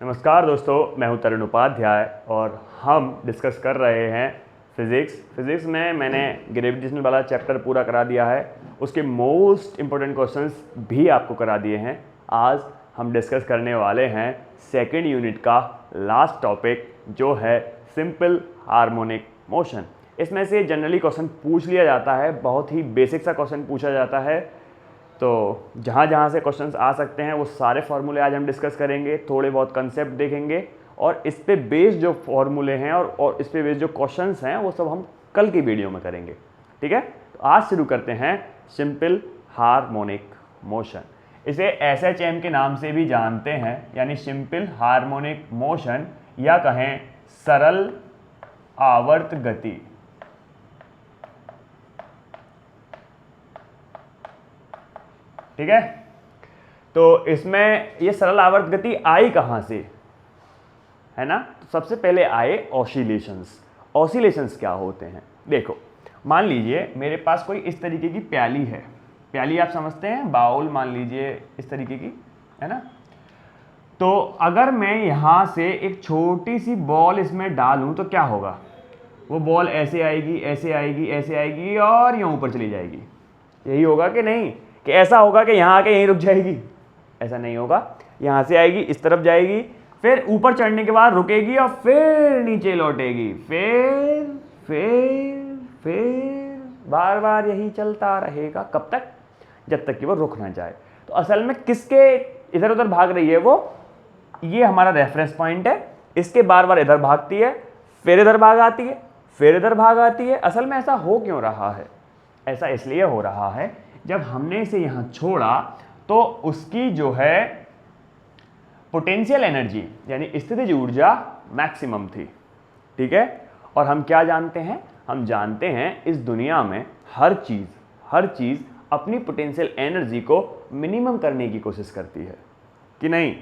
नमस्कार दोस्तों, मैं हूं तरुण उपाध्याय और हम डिस्कस कर रहे हैं फिज़िक्स में मैंने ग्रेविटेशन वाला चैप्टर पूरा करा दिया है। उसके मोस्ट इम्पोर्टेंट क्वेश्चंस भी आपको करा दिए हैं। आज हम डिस्कस करने वाले हैं सेकंड यूनिट का लास्ट टॉपिक, जो है सिंपल हार्मोनिक मोशन। इसमें से जनरली क्वेश्चन पूछ लिया जाता है, बहुत ही बेसिक सा क्वेश्चन पूछा जाता है। तो जहाँ जहाँ से क्वेश्चंस आ सकते हैं वो सारे फार्मूले आज हम डिस्कस करेंगे, थोड़े बहुत कंसेप्ट देखेंगे और इस पे बेस्ड जो फार्मूले हैं और इस पे बेस्ड जो क्वेश्चंस हैं वो सब हम कल की वीडियो में करेंगे। ठीक है, तो आज शुरू करते हैं सिंपल हार्मोनिक मोशन। इसे SHM के नाम से भी जानते हैं, यानी सिंपल हार्मोनिक मोशन, या कहें सरल आवर्त गति। ठीक है, तो इसमें ये सरल आवर्त गति आई कहाँ से, है ना। तो सबसे पहले आए ऑसिलेशंस। ऑसिलेशंस क्या होते हैं? देखो, मान लीजिए मेरे पास कोई इस तरीके की प्याली है। प्याली आप समझते हैं, बाउल मान लीजिए इस तरीके की, है ना। तो अगर मैं यहाँ से एक छोटी सी बॉल इसमें डालूं तो क्या होगा? वो बॉल ऐसे आएगी, ऐसे आएगी, ऐसे आएगी और यहाँ ऊपर चली जाएगी। यही होगा कि नहीं? कि ऐसा होगा कि यहाँ आके यहीं रुक जाएगी? ऐसा नहीं होगा। यहाँ से आएगी, इस तरफ जाएगी, फिर ऊपर चढ़ने के बाद रुकेगी और फिर नीचे लौटेगी, फिर बार बार यही चलता रहेगा। कब तक? जब तक कि वो रुक ना जाए। तो असल में किसके इधर उधर भाग रही है वो? ये हमारा रेफरेंस पॉइंट है। इसके बार बार इधर भागती है, फिर इधर भाग आती है, फिर इधर भाग आती है। असल में ऐसा हो क्यों रहा है? ऐसा इसलिए हो रहा है, जब हमने इसे यहाँ छोड़ा तो उसकी जो है पोटेंशियल एनर्जी यानी स्थितिज ऊर्जा मैक्सिमम थी। ठीक है, और हम क्या जानते हैं? हम जानते हैं इस दुनिया में हर चीज़ अपनी पोटेंशियल एनर्जी को मिनिमम करने की कोशिश करती है, कि नहीं?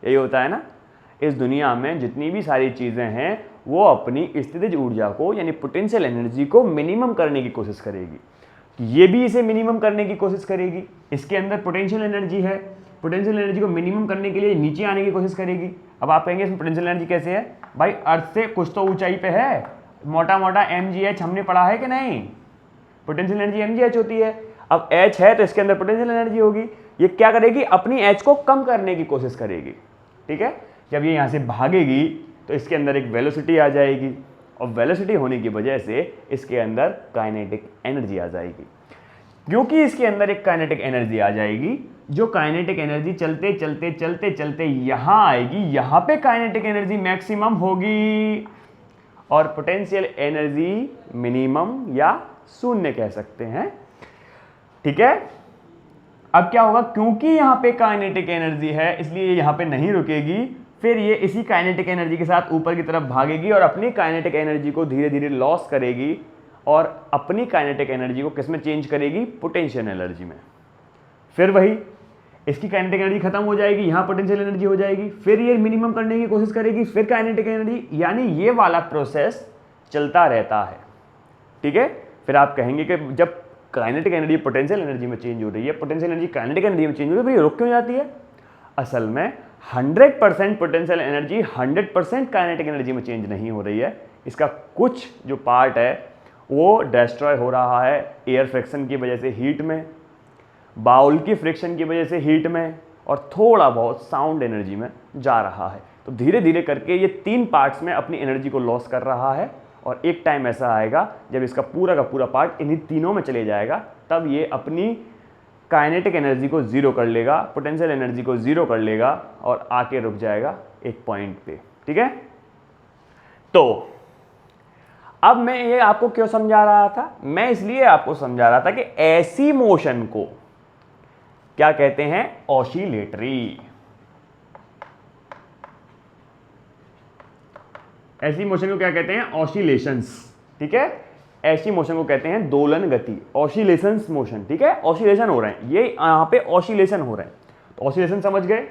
यही होता है ना। इस दुनिया में जितनी भी सारी चीज़ें हैं वो अपनी स्थितिज ऊर्जा को यानी पोटेंशियल एनर्जी को मिनिमम करने की कोशिश करेगी। ये भी इसे मिनिमम करने की कोशिश करेगी। इसके अंदर पोटेंशियल एनर्जी है, पोटेंशियल एनर्जी को मिनिमम करने के लिए नीचे आने की कोशिश करेगी। अब आप कहेंगे इसमें पोटेंशियल एनर्जी कैसे है? भाई अर्थ से कुछ तो ऊंचाई पे है, मोटा मोटा mgh हमने पढ़ा है कि नहीं? पोटेंशियल एनर्जी mgh होती है। अब h है तो इसके अंदर पोटेंशियल एनर्जी होगी। ये क्या करेगी? अपनी h को कम करने की कोशिश करेगी। ठीक है, जब ये यहाँ से भागेगी तो इसके अंदर एक वेलोसिटी आ जाएगी और वेलोसिटी होने की वजह से इसके अंदर काइनेटिक एनर्जी आ जाएगी। क्योंकि इसके अंदर एक काइनेटिक एनर्जी आ जाएगी, जो काइनेटिक एनर्जी चलते चलते चलते चलते यहाँ आएगी, यहाँ पे काइनेटिक एनर्जी मैक्सिमम होगी और पोटेंशियल एनर्जी मिनिमम या शून्य कह सकते हैं। ठीक है, अब क्या होगा? क्योंकि यहाँ पे काइनेटिक एनर्जी है इसलिए यहाँ पे नहीं रुकेगी, फिर ये इसी काइनेटिक एनर्जी के साथ ऊपर की तरफ भागेगी और अपनी काइनेटिक एनर्जी को धीरे धीरे लॉस करेगी और अपनी काइनेटिक एनर्जी को किस में चेंज करेगी? पोटेंशियल एनर्जी में। फिर वही इसकी काइनेटिक एनर्जी खत्म हो जाएगी, यहाँ पोटेंशियल एनर्जी हो जाएगी, फिर ये मिनिमम करने की कोशिश करेगी, फिर काइनेटिक एनर्जी, यानी ये वाला प्रोसेस चलता रहता है। ठीक है, फिर आप कहेंगे कि जब काइनेटिक एनर्जी पोटेंशियल एनर्जी में चेंज हो रही है, पोटेंशियल एनर्जी काइनेटिक एनर्जी में चेंज हो रही है, भाई रुक क्यों जाती है? असल में 100% पोटेंशियल एनर्जी 100% काइनेटिक एनर्जी में चेंज नहीं हो रही है। इसका कुछ जो पार्ट है वो डिस्ट्रॉय हो रहा है एयर फ्रिक्शन की वजह से हीट में, बाउल की फ्रिक्शन की वजह से हीट में, और थोड़ा बहुत साउंड एनर्जी में जा रहा है। तो धीरे धीरे करके ये 3 पार्ट्स में अपनी एनर्जी को लॉस कर रहा है और एक टाइम ऐसा आएगा जब इसका पूरा का पूरा पार्ट इन्हीं तीनों में चले जाएगा, तब ये अपनी काइनेटिक एनर्जी को ज़ीरो कर लेगा, पोटेंशियल एनर्जी को ज़ीरो कर लेगा और आके रुक जाएगा एक पॉइंट पे। ठीक है, तो अब मैं ये आपको क्यों समझा रहा था? मैं इसलिए आपको समझा रहा था कि ऐसी मोशन को क्या कहते हैं? ऑसिलेटरी। ऐसी मोशन को क्या कहते हैं? ऑसिलेशंस। ठीक है, ऐसी मोशन को कहते हैं दोलन गति, ऑसिलेशंस मोशन। ठीक है, ऑसिलेशन हो रहे हैं, ये यहाँ पे ऑसिलेशन हो रहे हैं। तो ऑसिलेशन समझ गए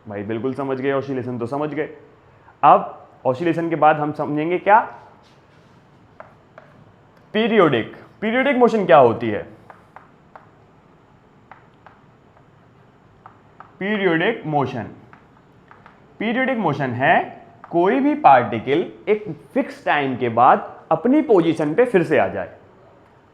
भाई? बिल्कुल समझ गए, ऑसिलेशन तो समझ गए। अब ऑसिलेशन के बाद हम समझेंगे क्या? पीरियोडिक। पीरियोडिक मोशन क्या होती है? पीरियोडिक मोशन पीरियोडिक मोशन है कोई भी पार्टिकल एक फिक्स टाइम के बाद अपनी पोजीशन पे फिर से आ जाए।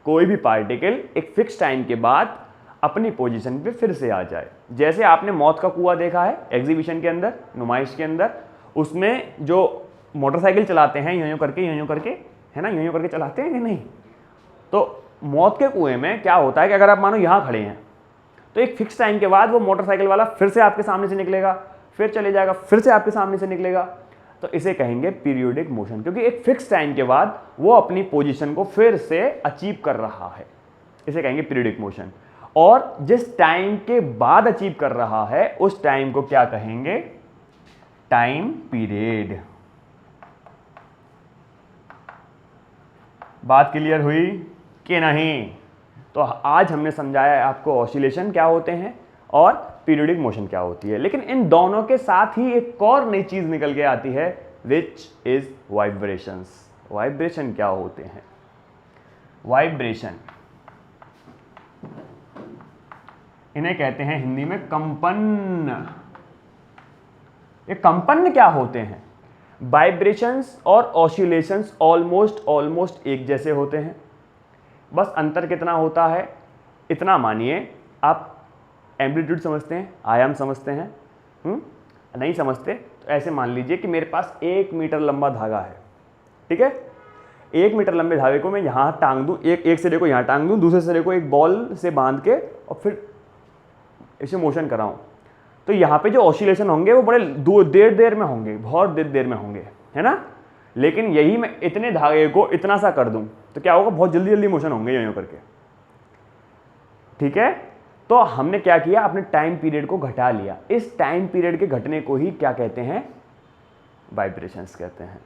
कोई भी पार्टिकल एक फिक्स टाइम के बाद अपनी पोजीशन पे फिर से आ जाए। जैसे आपने मौत का कुआं देखा है एग्जीबिशन के अंदर, नुमाइश के अंदर, उसमें जो मोटरसाइकिल चलाते हैं यूं करके है ना, यूं करके चलाते हैं कि नहीं। तो मौत के कुएं में क्या होता है कि अगर आप मानो यहाँ खड़े हैं तो एक फिक्स टाइम के बाद वो मोटरसाइकिल वाला फिर से आपके सामने से निकलेगा, फिर चले जाएगा, फिर से आपके सामने से निकलेगा। तो इसे कहेंगे पीरियोडिक मोशन, क्योंकि एक फिक्स टाइम के बाद वो अपनी पोजीशन को फिर से अचीव कर रहा है। इसे कहेंगे पीरियोडिक मोशन। और जिस टाइम के बाद अचीव कर रहा है उस टाइम को क्या कहेंगे? Time period. बात क्लियर हुई कि नहीं? तो आज हमने समझाया है आपको ऑसिलेशन क्या होते हैं और पीरियोडिक मोशन क्या होती है। लेकिन इन दोनों के साथ ही एक और नई चीज निकल के आती है, विच इज वाइब्रेशंस। वाइब्रेशन क्या होते हैं? वाइब्रेशन इन्हें कहते हैं हिंदी में कंपन। ये कंपन क्या होते हैं? वाइब्रेशंस और ऑसिलेशंस ऑलमोस्ट एक जैसे होते हैं। बस अंतर कितना होता है इतना मानिए, आप एम्पलीट्यूड समझते हैं, आयाम समझते हैं, नहीं समझते तो ऐसे मान लीजिए कि मेरे पास 1 मीटर लंबा धागा है, ठीक है। 1 मीटर लंबे धागे को मैं यहाँ टांग दूँ, एक सिरे को यहाँ टांग दूँ, दूसरे सिरे को एक बॉल से बांध के और फिर इसे मोशन कराऊँ, तो यहाँ पे जो ऑसिलेशन होंगे वो बड़े देर में होंगे, बहुत देर में होंगे, है ना। लेकिन यही मैं इतने धागे को इतना सा कर दूं तो क्या होगा? बहुत जल्दी मोशन होंगे यूं करके, ठीक है। तो हमने क्या किया? अपने टाइम पीरियड को घटा लिया। इस टाइम पीरियड के घटने को ही क्या कहते हैं? वाइब्रेशंस कहते हैं।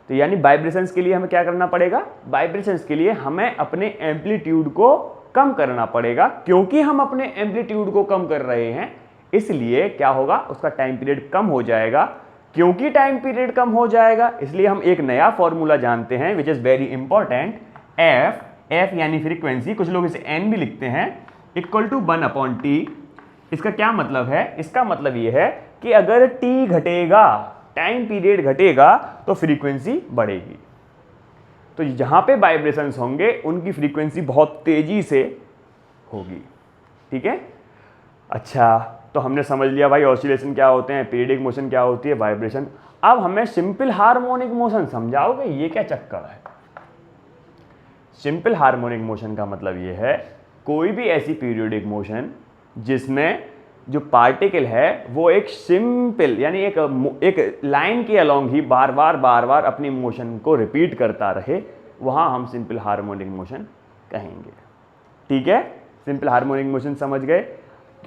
तो यानी वाइब्रेशंस के लिए हमें क्या करना पड़ेगा? वाइब्रेशंस के लिए हमें अपने एम्पलीट्यूड को कम करना पड़ेगा। क्योंकि हम अपने एम्पलीट्यूड को कम कर रहे हैं इसलिए क्या होगा? उसका टाइम पीरियड कम हो जाएगा। क्योंकि टाइम पीरियड कम हो जाएगा इसलिए हम एक नया फॉर्मूला जानते हैं which is very important. F यानी फ्रीक्वेंसी, कुछ लोग इसे एन भी लिखते हैं, इक्वल टू 1/t। इसका क्या मतलब है? इसका मतलब यह है कि अगर t घटेगा, टाइम पीरियड घटेगा तो फ्रीक्वेंसी बढ़ेगी। तो जहां पे वाइब्रेशंस होंगे उनकी फ्रीक्वेंसी बहुत तेजी से होगी, ठीक है। अच्छा, तो हमने समझ लिया भाई ऑसिलेशन क्या होते हैं, पीरियडिक मोशन क्या होती है, वाइब्रेशन। अब हमें सिंपल हार्मोनिक मोशन समझाओगे? ये क्या चक्कर है? सिंपल हार्मोनिक मोशन का मतलब ये है कोई भी ऐसी पीरियोडिक मोशन जिसमें जो पार्टिकल है वो एक सिंपल यानी एक लाइन के अलोंग ही बार बार अपनी मोशन को रिपीट करता रहे, वहां हम सिंपल हार्मोनिक मोशन कहेंगे, ठीक है। सिंपल हार्मोनिक मोशन समझ गए?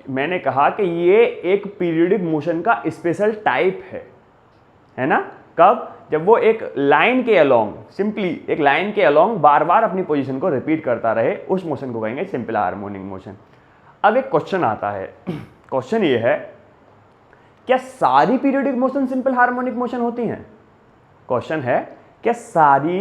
मैंने कहा कि ये एक पीरियोडिक मोशन का स्पेशल टाइप है ना। कब? जब वो एक लाइन के अलोंग, सिंपली एक लाइन के अलोंग बार बार अपनी पोजीशन को रिपीट करता रहे, उस मोशन को कहेंगे सिंपल हार्मोनिक मोशन। अब एक क्वेश्चन आता है, क्वेश्चन ये है, क्या सारी periodic motion simple harmonic motion होती हैं? क्वेश्चन है, क्या सारी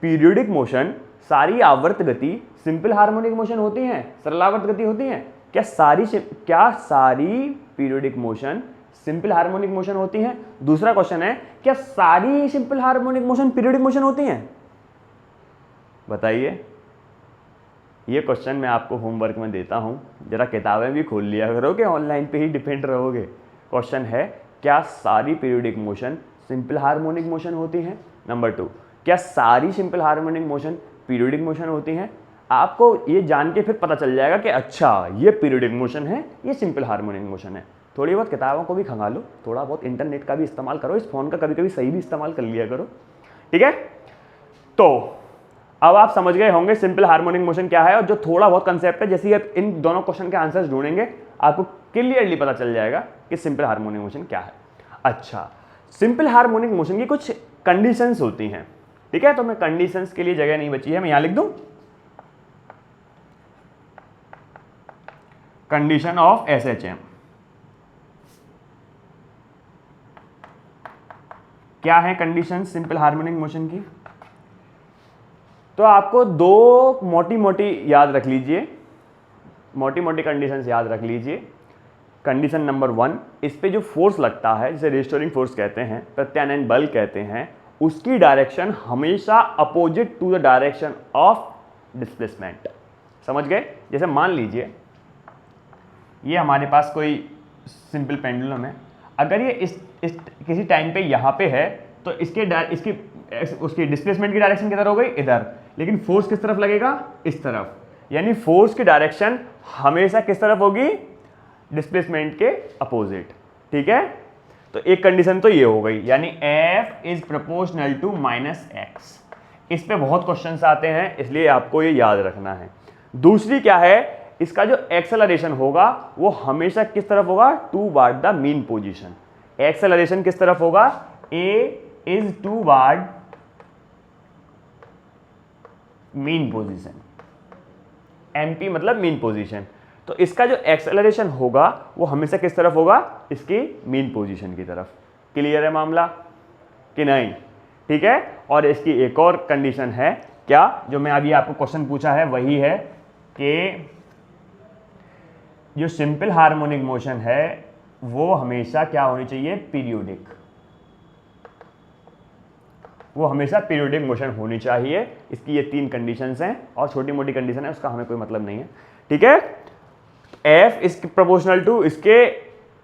पीरियोडिक मोशन, सारी आवर्त गति सिंपल हार्मोनिक मोशन होती हैं, सरलावर्त गति होती हैं? क्या सारी periodic motion simple harmonic motion होती हैं? दूसरा क्वेश्चन है, क्या सारी simple harmonic motion periodic motion होती हैं? बताइए। ये क्वेश्चन मैं आपको होमवर्क में देता हूं, जरा किताबें भी खोल लिया करोगे, ऑनलाइन पे ही डिपेंड रहोगे। क्वेश्चन है, क्या सारी periodic motion simple harmonic motion होती हैं? नंबर 2, क्या सारी simple harmonic motion periodic motion होती हैं? आपको ये जान के फिर पता चल जाएगा कि अच्छा ये पीरियोडिक मोशन है, ये सिंपल हार्मोनिक मोशन है। थोड़ी बहुत किताबों को भी खंगालो, थोड़ा बहुत इंटरनेट का भी इस्तेमाल करो, इस फोन का कभी कभी सही भी इस्तेमाल कर लिया करो, ठीक है। तो अब आप समझ गए होंगे सिंपल हार्मोनिक मोशन क्या है, और जो थोड़ा बहुत कंसेप्ट है, जैसे ही आप इन दोनों क्वेश्चन के आंसर्स ढूंढेंगे आपको क्लियरली पता चल जाएगा कि सिंपल हार्मोनिक मोशन क्या है। अच्छा, सिंपल हार्मोनिक मोशन की कुछ कंडीशंस होती हैं, ठीक है। तो मैं कंडीशंस के लिए जगह नहीं बची है, मैं यहां लिख दूं, कंडीशन ऑफ SHM। क्या है कंडीशन सिंपल हार्मोनिक मोशन की? तो आपको दो मोटी मोटी याद रख लीजिए, मोटी मोटी कंडीशंस याद रख लीजिए। कंडीशन नंबर 1, इस पे जो फोर्स लगता है जिसे रिस्टोरिंग फोर्स कहते हैं, प्रत्यानयन बल कहते हैं, उसकी डायरेक्शन हमेशा opposite to the direction of displacement. समझ गए? जैसे मान लीजिए ये हमारे पास कोई सिंपल पेंडुलम है, अगर ये इस किसी टाइम पे यहाँ पे है तो इसकी उसकी डिस्प्लेसमेंट की डायरेक्शन किधर हो गई? इधर। लेकिन फोर्स किस तरफ लगेगा? इस तरफ। यानी फोर्स की डायरेक्शन हमेशा किस तरफ होगी? डिस्प्लेसमेंट के अपोजिट। ठीक है, तो एक कंडीशन तो ये हो गई, यानी F is proportional to -x। इस पे बहुत क्वेश्चंस आते हैं, इसलिए आपको ये याद रखना है। दूसरी क्या है? इसका जो एक्सेलरेशन होगा वो हमेशा किस तरफ होगा? Toward the mean position. Acceleration किस तरफ होगा? A is toward mean position. MP मतलब मीन पोजीशन। तो इसका जो एक्सेलरेशन होगा वो हमेशा किस तरफ होगा? इसकी मीन पोजीशन की तरफ। क्लियर है मामला कि नहीं? ठीक है। और इसकी एक और कंडीशन है क्या, जो मैं अभी आपको क्वेश्चन पूछा है वही है कि जो सिंपल हार्मोनिक मोशन है वो हमेशा क्या होनी चाहिए? पीरियोडिक। वो हमेशा पीरियोडिक मोशन होनी चाहिए। इसकी ये 3 कंडीशंस हैं, और छोटी मोटी कंडीशन है उसका हमें कोई मतलब नहीं है। ठीक है, F इज प्रोपोर्शनल टू इसके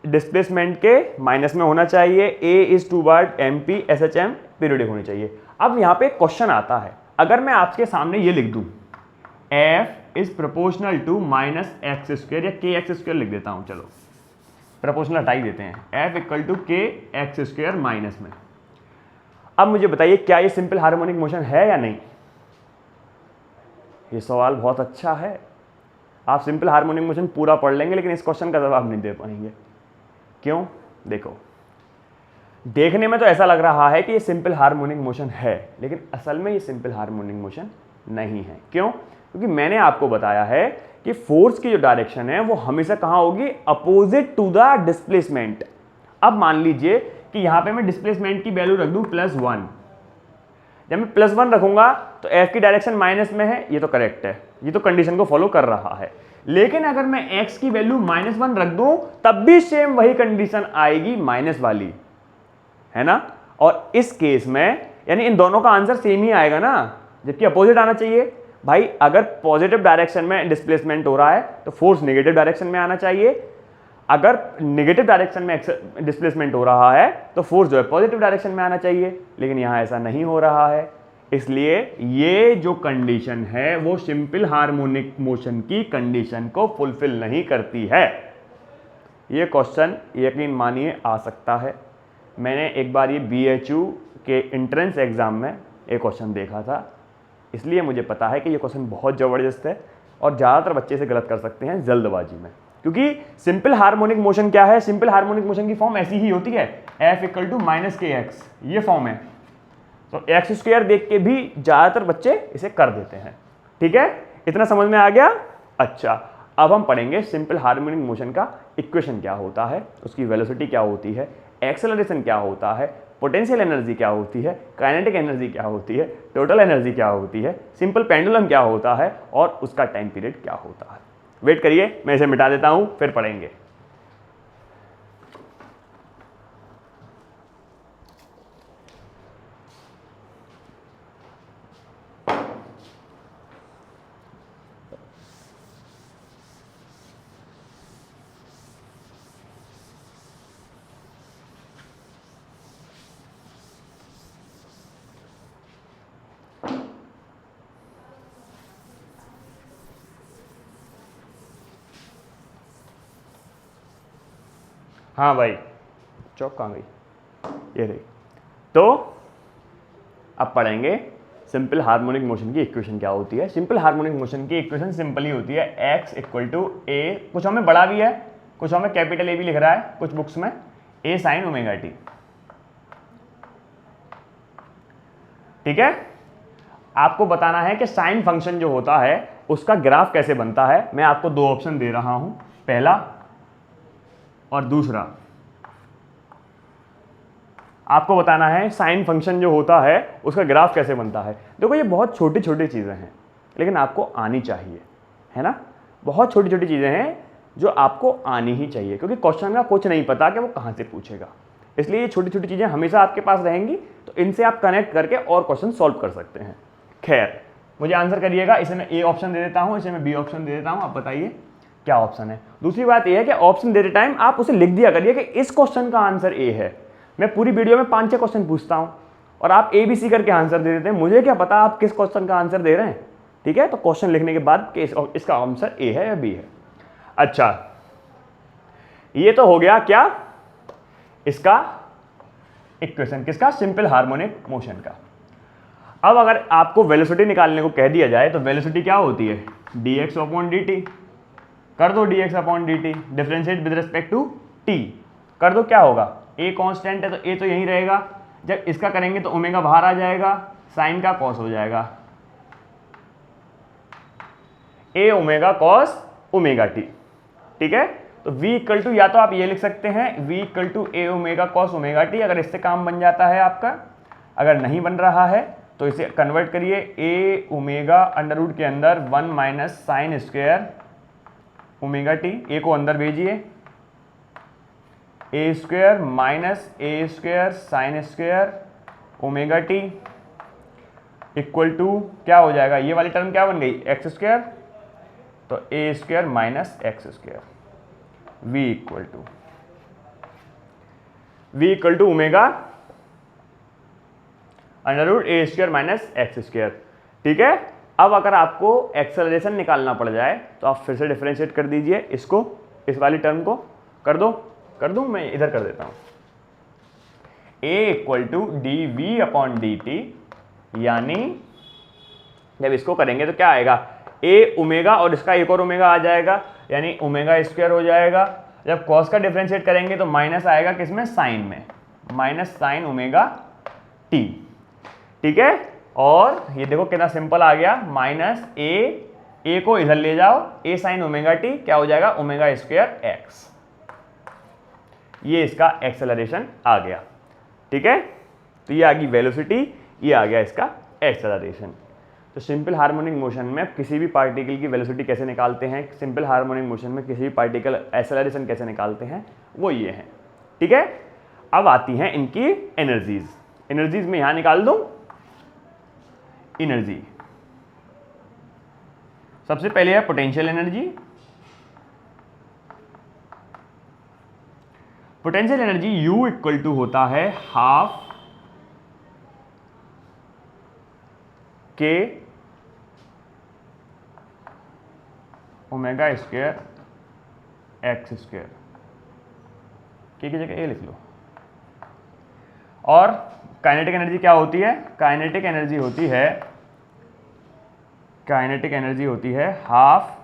डिस्प्लेसमेंट के माइनस में होना चाहिए, A is toward MP SHM periodic होनी चाहिए। अब यहाँ पे क्वेश्चन आता है, अगर मैं आपके सामने ये लिख दूं F is proportional to -x² या kx² लिख देता हूं, चलो प्रोपोर्शनल हटा ही देते हैं, F equal to kx² minus में। अब मुझे बताइए क्या ये सिंपल हार्मोनिक मोशन है या नहीं? ये सवाल बहुत अच्छा है। आप सिंपल हार्मोनिक मोशन पूरा पढ़ लेंगे लेकिन इस क्वेश्चन का जवाब नहीं दे पाएंगे। क्यों? देखो, देखने में तो ऐसा लग रहा है कि ये सिंपल हार्मोनिक मोशन है, लेकिन असल में ये सिंपल हार्मोनिक मोशन नहीं है। क्यों? क्योंकि मैंने आपको बताया है कि फोर्स की जो डायरेक्शन है वो हमेशा कहाँ होगी? Opposite to the displacement. अब मान लीजिए कि यहाँ पे मैं डिस्प्लेसमेंट की वैल्यू रख दूँ +1। जब मैं +1 रखूंगा तो F की डायरेक्शन माइनस में है, ये तो करेक्ट है, ये तो कंडीशन को फॉलो कर रहा है। लेकिन अगर मैं x की वैल्यू -1 रख दूं तब भी सेम वही कंडीशन आएगी, माइनस वाली, है ना? और इस केस में यानी इन दोनों का आंसर सेम ही आएगा ना, जबकि अपोजिट आना चाहिए। भाई अगर पॉजिटिव डायरेक्शन में डिस्प्लेसमेंट हो रहा है तो फोर्स नेगेटिव डायरेक्शन में आना चाहिए, अगर नेगेटिव डायरेक्शन में डिस्प्लेसमेंट हो रहा है तो फोर्स जो है पॉजिटिव डायरेक्शन में आना चाहिए, लेकिन यहाँ ऐसा नहीं हो रहा है। इसलिए ये जो कंडीशन है वो सिंपल हार्मोनिक मोशन की कंडीशन को फुलफिल नहीं करती है। ये क्वेश्चन यकीन मानिए आ सकता है। मैंने एक बार ये BHU के एंट्रेंस एग्जाम में एक क्वेश्चन देखा था, इसलिए मुझे पता है कि ये क्वेश्चन बहुत ज़बरदस्त है और ज़्यादातर बच्चे से गलत कर सकते हैं जल्दबाजी में। क्योंकि सिंपल हार्मोनिक मोशन क्या है? सिंपल हार्मोनिक मोशन की फॉर्म ऐसी ही होती है, F इक्वल टू -kx, ये फॉर्म है। तो x² देख के भी ज़्यादातर बच्चे इसे कर देते हैं। ठीक है, इतना समझ में आ गया? अच्छा, अब हम पढ़ेंगे सिंपल हार्मोनिक मोशन का इक्वेशन क्या होता है, उसकी वेलोसिटी क्या होती है, एक्सेलरेशन क्या होता है, पोटेंशियल एनर्जी क्या होती है, काइनेटिक एनर्जी क्या होती है, टोटल एनर्जी क्या होती है, सिंपल पेंडुलम क्या होता है और उसका टाइम पीरियड क्या होता है। वेट करिए, मैं इसे मिटा देता हूं, फिर पढ़ेंगे। हाँ भाई, चौक कहाँ गई? ये रही। तो अब पढ़ेंगे सिंपल हार्मोनिक मोशन की इक्वेशन क्या होती है। सिंपल हार्मोनिक मोशन की इक्वेशन सिंपल ही होती है, x इक्वल टू a, कुछ हमें बड़ा भी है, कुछ हमें कैपिटल A भी लिख रहा है कुछ बुक्स में, a sin ωt। ठीक है, आपको बताना है कि साइन फंक्शन जो होता है उसका ग्राफ कैसे बनता है। मैं आपको 2 ऑप्शन दे रहा हूं, पहला और दूसरा। आपको बताना है साइन फंक्शन जो होता है उसका ग्राफ कैसे बनता है। देखो ये बहुत छोटी छोटी चीज़ें हैं लेकिन आपको आनी चाहिए, है ना? बहुत छोटी छोटी चीज़ें हैं जो आपको आनी ही चाहिए, क्योंकि क्वेश्चन का कुछ नहीं पता कि वो कहाँ से पूछेगा। इसलिए ये छोटी छोटी चीज़ें हमेशा आपके पास रहेंगी, तो इनसे आप कनेक्ट करके और क्वेश्चन सॉल्व कर सकते हैं। खैर, मुझे आंसर करिएगा। इसे मैं ए ऑप्शन दे देता हूँ, इसे मैं बी ऑप्शन दे देता हूँ, आप बताइए क्या ऑप्शन है। दूसरी बात यह है कि ऑप्शन देते टाइम आप उसे लिख दिया करिए कि इस क्वेश्चन का आंसर ए है। मैं पूरी वीडियो में 5-6 क्वेश्चन पूछता हूँ और आप ए बी सी करके आंसर दे देते हैं, मुझे क्या पता आप किस क्वेश्चन का आंसर दे रहे हैं। ठीक है, तो क्वेश्चन लिखने के बाद कि इसका आंसर ए है या बी है। अच्छा, ये तो हो गया क्या, इसका इक्वेशन किसका, सिंपल हार्मोनिक मोशन का। अब अगर आपको वेलोसिटी निकालने को कह दिया जाए तो वेलोसिटी क्या होती है, dx अपॉन dt। कर दो dx upon dt, differentiate with respect to t, कर दो, क्या होगा, a कांस्टेंट है तो a तो यहीं रहेगा, जब इसका करेंगे तो ओमेगा बाहर आ जाएगा, साइन का कॉस हो जाएगा, a omega cos omega t। ठीक है, तो v इक्वल टू, या तो आप ये लिख सकते हैं v equal to a omega cos omega t, अगर इससे काम बन जाता है आपका। अगर नहीं बन रहा है तो इसे कन्वर्ट करिए, a ओमेगा अंडर रूट के अंदर 1 minus sine square omega T, a को अंदर भेजिए, a square minus a square sine square omega T equal to क्या हो जाएगा, ये वाली टर्म क्या बन गई, एक्स स्क्वायर, तो a square minus X square, v equal to omega under root A square minus X square. ठीक है, अब अगर आपको एक्सेलरेशन निकालना पड़ जाए तो आप फिर से डिफरेंशिएट कर दीजिए इसको, इस वाली टर्म को कर दूं, मैं इधर कर देता हूं, a equal to D V upon D T, यानी जब इसको करेंगे तो क्या आएगा, a ओमेगा और इसका एक और ओमेगा आ जाएगा, यानी ओमेगा स्क्वायर हो जाएगा। जब कॉस का डिफरेंशिएट करेंगे तो माइनस आएगा किसमें, साइन में, माइनस साइन ओमेगा टी। ठीक है, और ये देखो कितना सिंपल आ गया, माइनस ए को इधर ले जाओ, ए साइन ओमेगा टी क्या हो जाएगा, ओमेगा स्क्वायर एक्स। ये इसका एक्सेलरेशन आ गया। ठीक है, तो ये आ गई वेलोसिटी, ये आ गया इसका एक्सेलरेशन। तो सिंपल हार्मोनिक मोशन में किसी भी पार्टिकल की वेलोसिटी कैसे निकालते हैं, सिंपल हार्मोनिक मोशन में किसी भी पार्टिकल एक्सेलरेशन कैसे निकालते हैं, वो ये है। ठीक है, अब आती हैं इनकी एनर्जीज में यहां निकाल दूं एनर्जी। सबसे पहले है potential energy. Potential energy U equal to होता है हाफ के ओमेगा स्क्वायर एक्स स्क्वायर, के की जगह ए लिख लो। और काइनेटिक एनर्जी क्या होती है, काइनेटिक एनर्जी होती है half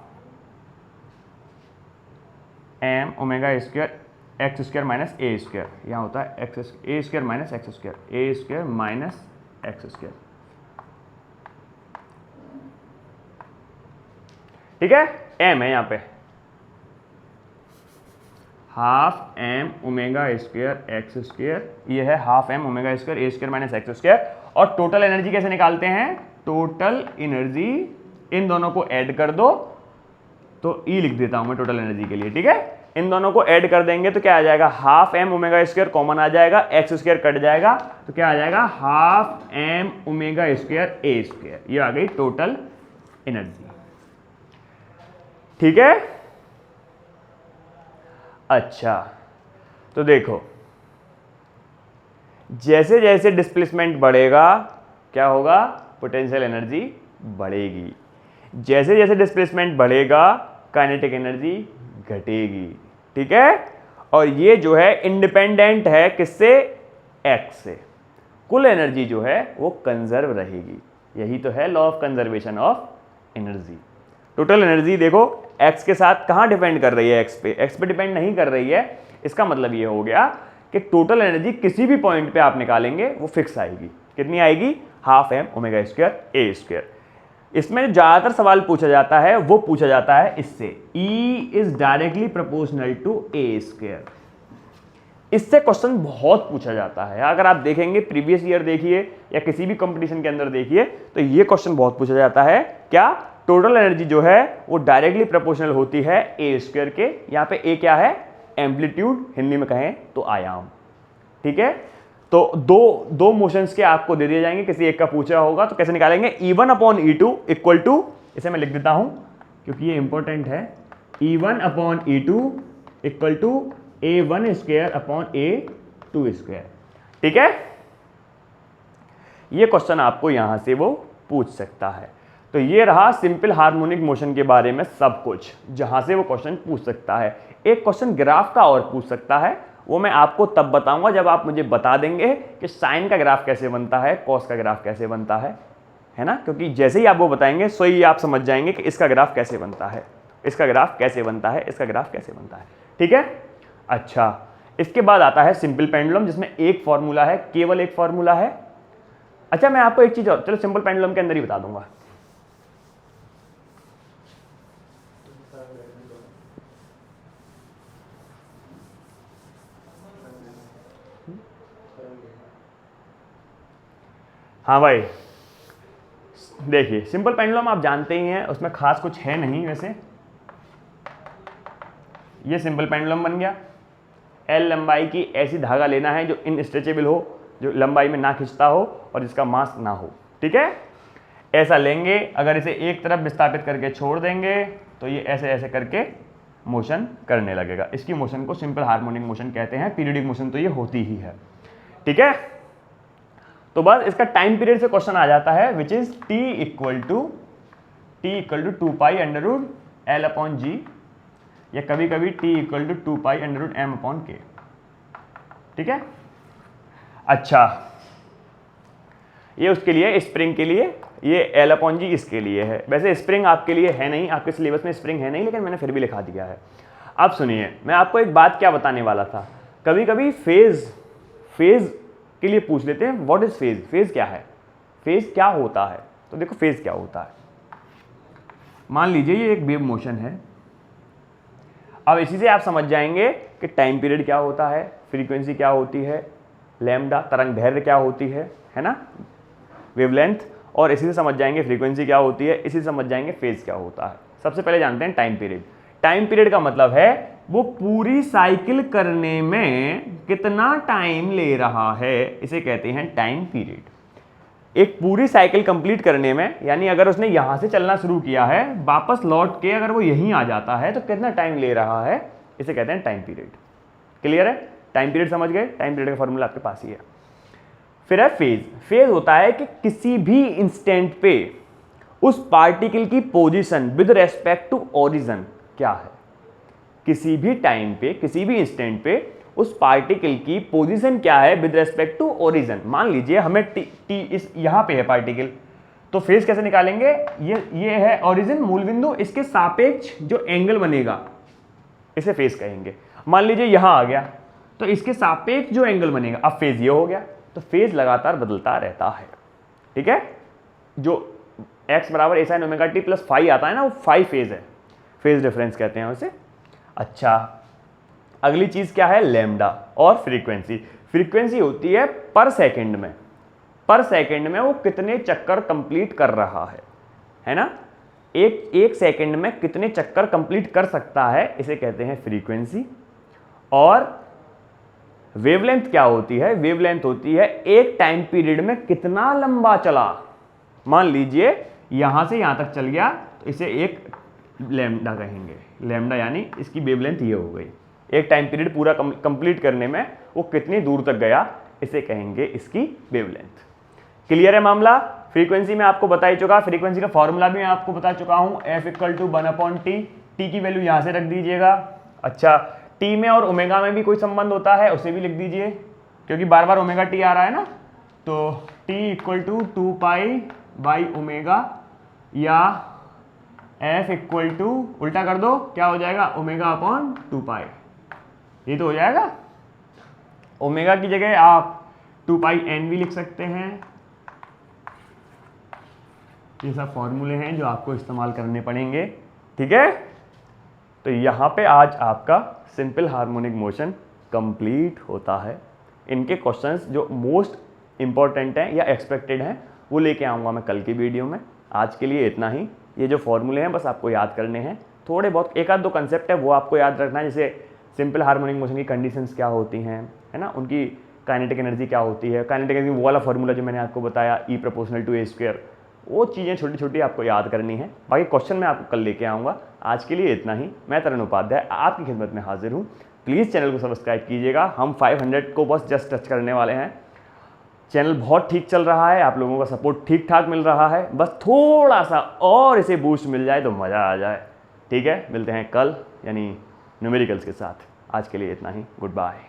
M omega square X square minus A square, यहाँ होता है X A square minus X square, A square minus X square. ठीक है, एम है यहाँ पे, half M omega square X square, ये है half M omega square A square minus X square. और टोटल एनर्जी कैसे निकालते हैं, टोटल एनर्जी इन दोनों को ऐड कर दो, तो ई लिख देता हूं मैं टोटल एनर्जी के लिए। ठीक है, इन दोनों को ऐड कर देंगे तो क्या आ जाएगा, half M omega square common आ जाएगा, एक्स स्क्वायर कट जाएगा, तो क्या आ जाएगा, half M omega square A square. ये आ गई टोटल एनर्जी। ठीक है, अच्छा तो देखो, जैसे जैसे डिस्प्लेसमेंट बढ़ेगा क्या होगा, पोटेंशियल एनर्जी बढ़ेगी, जैसे जैसे डिस्प्लेसमेंट बढ़ेगा काइनेटिक एनर्जी घटेगी। ठीक है, और ये जो है इंडिपेंडेंट है किससे, एक्स से। कुल एनर्जी जो है वो कंजर्व रहेगी, यही तो है law of conservation of energy. Total energy देखो एक्स के साथ कहाँ डिपेंड कर रही है, एक्स पे डिपेंड नहीं कर रही है। इसका मतलब ये हो गया कि टोटल एनर्जी किसी भी पॉइंट पे आप निकालेंगे वो फिक्स आएगी। कितनी आएगी, half M omega square A square. इसमें ज़्यादातर सवाल पूछा जाता है वो पूछा जाता है इससे, E is directly proportional to A square. इससे क्वेश्चन बहुत पूछा जाता है। अगर आप देखेंगे प्रीवियस ईयर देखिए या किसी भी कंपटीशन के अंदर देखिए तो ये क्वेश्चन बहुत पूछा जाता है। क्या, टोटल एनर्जी जो है वो डायरेक्टली प्रोपोर्शनल होती है ए स्क्वायर के। यहाँ पे ए क्या है? एम्पलीट्यूड, हिंदी में कहें तो आयाम। ठीक है, तो दो मोशंस के आपको दे दिए जाएंगे, किसी एक का पूछा होगा तो कैसे निकालेंगे? E1 upon E2 equal to, इसे मैं लिख देता हूं क्योंकि ये इंपॉर्टेंट है, E1 upon E2 equal to A1 square upon A2 square. ठीक है, ये क्वेश्चन आपको यहां से वो पूछ सकता है। तो ये रहा सिंपल हार्मोनिक मोशन के बारे में सब कुछ, जहां से वो क्वेश्चन पूछ सकता है। एक क्वेश्चन ग्राफ का और पूछ सकता है, वो मैं आपको तब बताऊंगा जब आप मुझे बता देंगे कि साइन का ग्राफ कैसे बनता है, कॉस का ग्राफ कैसे बनता है ना? क्योंकि जैसे ही आप वो बताएंगे सो ही आप समझ जाएंगे कि इसका ग्राफ कैसे बनता है, इसका ग्राफ कैसे बनता है, इसका ग्राफ कैसे बनता है। ठीक है, अच्छा, इसके बाद आता है सिंपल पेंडुलम, जिसमें एक फॉर्मूला है, केवल एक फॉर्मूला है। अच्छा, मैं आपको एक चीज और, चलो सिंपल पेंडुलम के अंदर ही बता दूंगा। हाँ भाई, देखिए सिंपल पेंडुलम आप जानते ही हैं, उसमें खास कुछ है नहीं। वैसे ये सिंपल पेंडुलम बन गया। एल लंबाई की ऐसी धागा लेना है जो इनस्ट्रेचेबल हो, जो लंबाई में ना खिंचता हो और जिसका मास ना हो। ठीक है, ऐसा लेंगे, अगर इसे एक तरफ विस्थापित करके छोड़ देंगे तो ये ऐसे ऐसे करके मोशन करने लगेगा। इसकी मोशन को सिंपल हार्मोनिक मोशन कहते हैं। पीरियडिक मोशन तो ये होती ही है। ठीक है, तो बस इसका टाइम पीरियड से क्वेश्चन आ जाता है, which is t equal to 2 pi under root L upon G, या कभी कभी t equal to 2 pi under root M upon K. ठीक है, अच्छा, ये उसके लिए, स्प्रिंग के लिए, ये एल अपॉन जी इसके लिए है। वैसे स्प्रिंग आपके लिए है नहीं, आपके सिलेबस में स्प्रिंग है नहीं, लेकिन मैंने फिर भी लिखा दिया है। अब सुनिए, मैं आपको एक बात क्या बताने वाला था। कभी कभी फेज के लिए पूछ लेते हैं, व्हाट इज फेज, फेज क्या है, फेज क्या होता है। तो देखो फेज क्या होता है, मान लीजिए ये एक वेव मोशन है। अब इसी से आप समझ जाएंगे कि टाइम पीरियड क्या होता है, फ्रीक्वेंसी क्या होती है, लैम्डा तरंग दैर्घ्य क्या होती है ना, वेवलेंथ, और इसी से समझ जाएंगे फ्रीक्वेंसी क्या होती है, इसी से समझ जाएंगे फेज क्या होता है। सबसे पहले जानते हैं टाइम पीरियड। टाइम पीरियड का मतलब है वो पूरी साइकिल करने में कितना टाइम ले रहा है, इसे कहते हैं टाइम पीरियड। एक पूरी साइकिल कंप्लीट करने में, यानी अगर उसने यहां से चलना शुरू किया है, वापस लौट के अगर वो यहीं आ जाता है तो कितना टाइम ले रहा है, इसे कहते हैं टाइम पीरियड। क्लियर है? टाइम पीरियड समझ गए? टाइम पीरियड का फॉर्मूला आपके पास ही है। फिर है फेज। फेज होता है कि किसी भी इंस्टेंट पे उस पार्टिकल की position with respect to origin क्या है। किसी भी टाइम पे, किसी भी इंस्टेंट पे उस पार्टिकल की पोजीशन क्या है विद रेस्पेक्ट टू ओरिजिन। मान लीजिए हमें टी इस यहाँ पे है पार्टिकल, तो फेज कैसे निकालेंगे? ये है ओरिजिन, मूल बिंदु, इसके सापेक्ष जो एंगल बनेगा इसे फेज कहेंगे। मान लीजिए यहाँ आ गया तो इसके सापेक्ष जो एंगल बनेगा, अब फेज ये हो गया। तो फेज लगातार बदलता रहता है। ठीक है, जो x बराबर A sine omega T plus phi आता है ना, वो फाई फेज है, फेज डिफरेंस कहते हैं उसे। अच्छा, अगली चीज क्या है? लैम्डा और फ्रीक्वेंसी। फ्रीक्वेंसी होती है पर सेकंड में, पर सेकंड में वो कितने चक्कर कंप्लीट कर रहा है ना, एक सेकंड में कितने चक्कर कंप्लीट कर सकता है, इसे कहते हैं फ्रीक्वेंसी। और वेवलेंथ क्या होती है? वेवलेंथ होती है एक टाइम पीरियड में कितना लंबा चला। मान लीजिए यहां से यहां तक चल गया तो इसे एक लैम्डा कहेंगे। लैम्डा यानी इसकी वेवलेंथ ये हो गई। एक टाइम पीरियड पूरा कंप्लीट करने में वो कितनी दूर तक गया, इसे कहेंगे इसकी वेवलेंथ। क्लियर है मामला? फ्रीक्वेंसी में आपको बता ही चुका, फ्रीक्वेंसी का फॉर्मूला भी मैं आपको बता चुका हूं, F equal to 1/T। T की वैल्यू यहां से रख दीजिएगा। अच्छा, टी में और ओमेगा में भी कोई संबंध होता है, उसे भी लिख दीजिए, क्योंकि बार बार ओमेगा टी आ रहा है ना। तो T equal to 2 pi by omega, या एफ इक्वल टू, उल्टा कर दो, क्या हो जाएगा? Omega upon 2 pi. ये तो हो जाएगा। ओमेगा की जगह आप 2 पाई एन भी लिख सकते हैं। ये सब फॉर्मूले हैं जो आपको इस्तेमाल करने पड़ेंगे। ठीक है, तो यहाँ पे आज आपका सिंपल हार्मोनिक मोशन कंप्लीट होता है। इनके क्वेश्चंस जो मोस्ट इंपॉर्टेंट हैं या एक्सपेक्टेड हैं वो लेके आऊँगा मैं कल की वीडियो में। आज के लिए इतना ही। ये जो फॉर्मूले हैं बस आपको याद करने हैं, थोड़े बहुत एक आध दो कंसेप्ट है वो आपको याद रखना है, जैसे सिंपल हार्मोनिक मोशन की कंडीशंस क्या होती हैं, है ना, उनकी काइनेटिक एनर्जी क्या होती है, काइनेटिक एनर्जी वो वाला फॉर्मूला जो मैंने आपको बताया E प्रोपोर्शनल टू A², वो चीज़ें छोटी छोटी आपको याद करनी है। बाकी क्वेश्चन मैं आपको कल लेके आऊँगा। आज के लिए इतना ही। मैं तरुण उपाध्याय आपकी खिदमत में हाजिर हूँ। प्लीज़ चैनल को सब्सक्राइब कीजिएगा। हम 500 को बस जस्ट टच करने वाले हैं। चैनल बहुत ठीक चल रहा है, आप लोगों का सपोर्ट ठीक ठाक मिल रहा है, बस थोड़ा सा और इसे बूस्ट मिल जाए तो मज़ा आ जाए। ठीक है, मिलते हैं कल यानी न्यूमेरिकल्स के साथ। आज के लिए इतना ही। Good bye.